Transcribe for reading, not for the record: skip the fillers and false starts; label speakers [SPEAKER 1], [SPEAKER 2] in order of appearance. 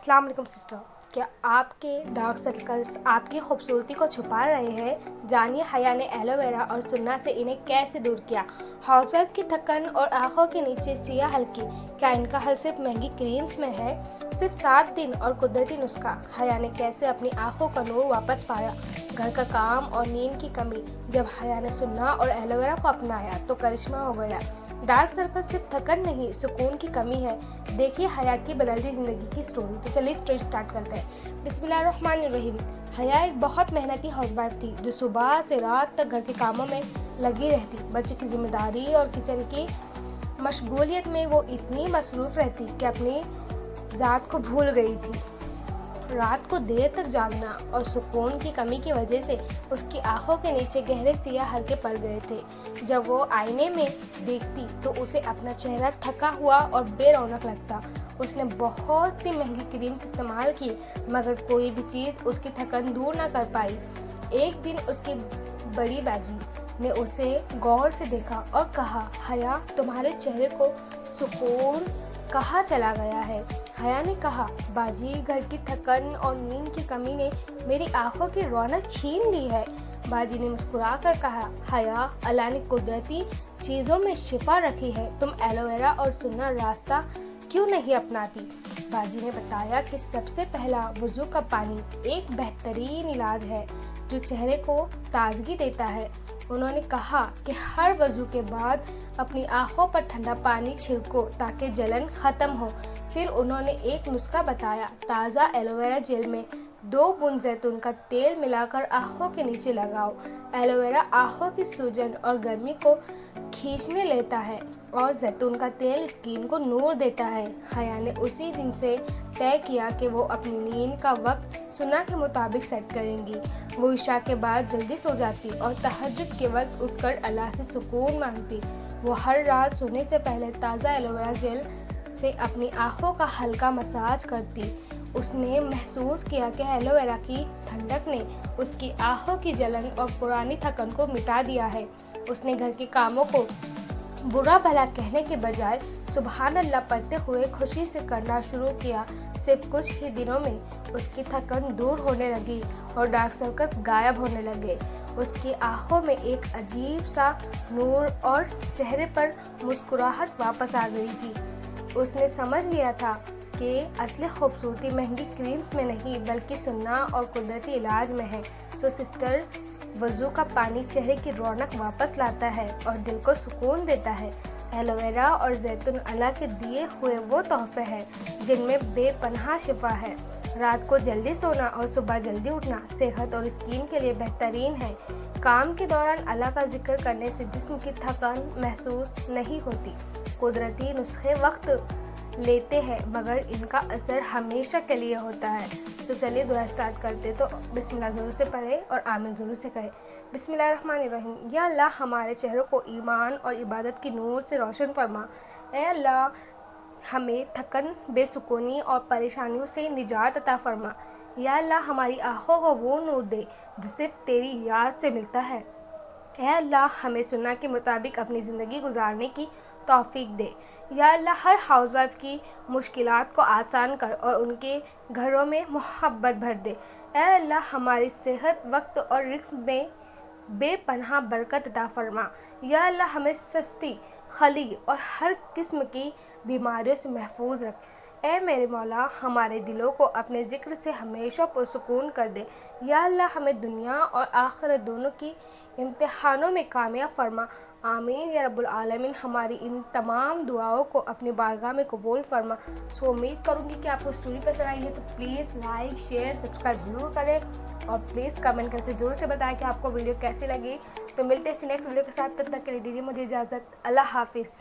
[SPEAKER 1] अस्सलाम वालेकुम सिस्टर। क्या आपके डार्क सर्कल्स आपकी खूबसूरती को छुपा रहे हैं? जानिए हया ने एलोवेरा और सुन्ना से इन्हें कैसे दूर किया। हाउसवाइफ की थकन और आंखों के नीचे सियाह हल्की, क्या इनका हल सिर्फ महंगी क्रीम्स में है? सिर्फ 7 दिन और कुदरती नुस्खा। हया ने कैसे अपनी आंखों का नूर वापस पाया? घर का काम और नींद की कमी। जब हया ने सुन्ना और एलोवेरा को अपनाया तो करिश्मा हो गया। डार्क सर्कल सिर्फ थकन नहीं, सुकून की कमी है। देखिए हया की बदलती ज़िंदगी की स्टोरी। तो चलिए स्टोरी स्टार्ट करते हैं। बिस्मिल्लाहिर्रहमानिर्रहीम। हया एक बहुत मेहनती हाउसवाइफ थी जो सुबह से रात तक घर के कामों में लगी रहती। बच्चों की जिम्मेदारी और किचन की मशगूलियत में वो इतनी मसरूफ़ रहती कि अपनी ज़ात को भूल गई थी। रात को देर तक जागना और सुकून की कमी की वजह से उसकी आंखों के नीचे गहरे सियाह हल्के पड़ गए थे। जब वो आईने में देखती तो उसे अपना चेहरा थका हुआ और बेरौनक लगता। उसने बहुत सी महंगी क्रीम्स इस्तेमाल की मगर कोई भी चीज़ उसकी थकन दूर ना कर पाई। एक दिन उसकी बड़ी बाजी ने उसे गौर से देखा और कहा, हया, तुम्हारे चेहरे को सुकून कहाँ चला गया है? हया ने कहा, बाजी, घर की थकन और नींद की कमी ने मेरी आंखों की रौनक छीन ली है। बाजी ने मुस्कुराकर कहा, हया, अल्लाह ने कुदरती चीज़ों में शिफा रखी है, तुम एलोवेरा और सुन्ना रास्ता क्यों नहीं अपनाती? बाजी ने बताया कि सबसे पहला वुज़ू का पानी एक बेहतरीन इलाज है जो चेहरे को ताजगी देता है। उन्होंने कहा कि हर वज़ू के बाद अपनी आंखों पर ठंडा पानी छिड़को ताकि जलन ख़त्म हो। फिर उन्होंने एक नुस्खा बताया, ताज़ा एलोवेरा जेल में 2 बूंद जैतून का तेल मिलाकर आंखों के नीचे लगाओ। एलोवेरा आंखों की सूजन और गर्मी को खींचने लेता है और जैतून का तेल स्किन को नूर देता है। हया ने उसी दिन से तय किया कि वो अपनी नींद का वक्त सुन्ना के मुताबिक सेट करेंगी। वो इशा के बाद जल्दी सो जाती और तहज्जुद के वक्त उठकर अल्लाह से सुकून मांगती। वो हर रात सोने से पहले ताज़ा एलोवेरा जेल से अपनी आंखों का हल्का मसाज करती। उसने महसूस किया कि एलोवेरा की ठंडक ने उसकी आंखों की जलन और पुरानी थकन को मिटा दिया है। उसने घर के कामों को बुरा भला कहने के बजाय सुबहान अल्लाह पढ़ते हुए खुशी से करना शुरू किया। सिर्फ कुछ ही दिनों में उसकी थकन दूर होने लगी और डार्क सर्कल्स गायब होने लगे। उसकी आंखों में एक अजीब सा नूर और चेहरे पर मुस्कुराहट वापस आ गई थी। उसने समझ लिया था कि असली खूबसूरती महंगी क्रीम्स में नहीं बल्कि सुन्ना और कुदरती इलाज में है। सो सिस्टर, वज़ू का पानी चेहरे की रौनक वापस लाता है और दिल को सुकून देता है। एलोवेरा और जैतून अल्लाह के दिए हुए वो तोहफे हैं जिनमें बेपनाह शिफा है। रात को जल्दी सोना और सुबह जल्दी उठना सेहत और स्किन के लिए बेहतरीन है। काम के दौरान अल्लाह का जिक्र करने से जिस्म की थकान महसूस नहीं होती। कुदरती नुस्खे वक्त लेते हैं मगर इनका असर हमेशा के लिए होता है। तो चलिए दुआ स्टार्ट करते। तो बिस्मिल्लाह ज़रूर से पढ़ें और आमीन ज़रूर से कहें। बिस्मिल्लाहिर्रहमानिर्रहीम। या अल्लाह, हमारे चेहरों को ईमान और इबादत की नूर से रोशन फरमा। ए अल्लाह, हमें थकन, बेसुकूनी और परेशानियों से निजात अता फरमा। या अल्लाह, हमारी आँखों को वो नूर दे जो सिर्फ तेरी याद से मिलता है। ऐ अल्लाह, हमें सुन्ना के मुताबिक अपनी ज़िंदगी गुजारने की तौफीक दे। या अल्लाह, हर हाउसवाइफ की मुश्किलात को आसान कर और उनके घरों में मोहब्बत भर दे। ऐ अल्लाह, हमारी सेहत, वक्त और रिस्क में बेपनाह बरकत अता फरमा। या अल्लाह, हमें सस्ती, खली और हर किस्म की बीमारियों से महफूज रख। ऐ मेरे मौला, हमारे दिलों को अपने ज़िक्र से हमेशा पुरसुकून कर दे। या अल्लाह, हमें दुनिया और आखिरत दोनों की इम्तिहानों में कामयाब फरमा। आमीन या रब्बुल आलमीन। हमारी इन तमाम दुआओं को अपनी बारगाह में कबूल फरमा। सो उम्मीद करूँगी कि आपको स्टोरी पसंद आई है तो प्लीज़ लाइक, शेयर, सब्सक्राइब ज़रूर करें और प्लीज़ कमेंट करके ज़रूर से बताएं कि आपको वीडियो कैसी लगी। तो मिलते हैं नेक्स्ट वीडियो के साथ, तब तक के लिए दीजिए मुझे इजाज़त। अल्लाह हाफिज़।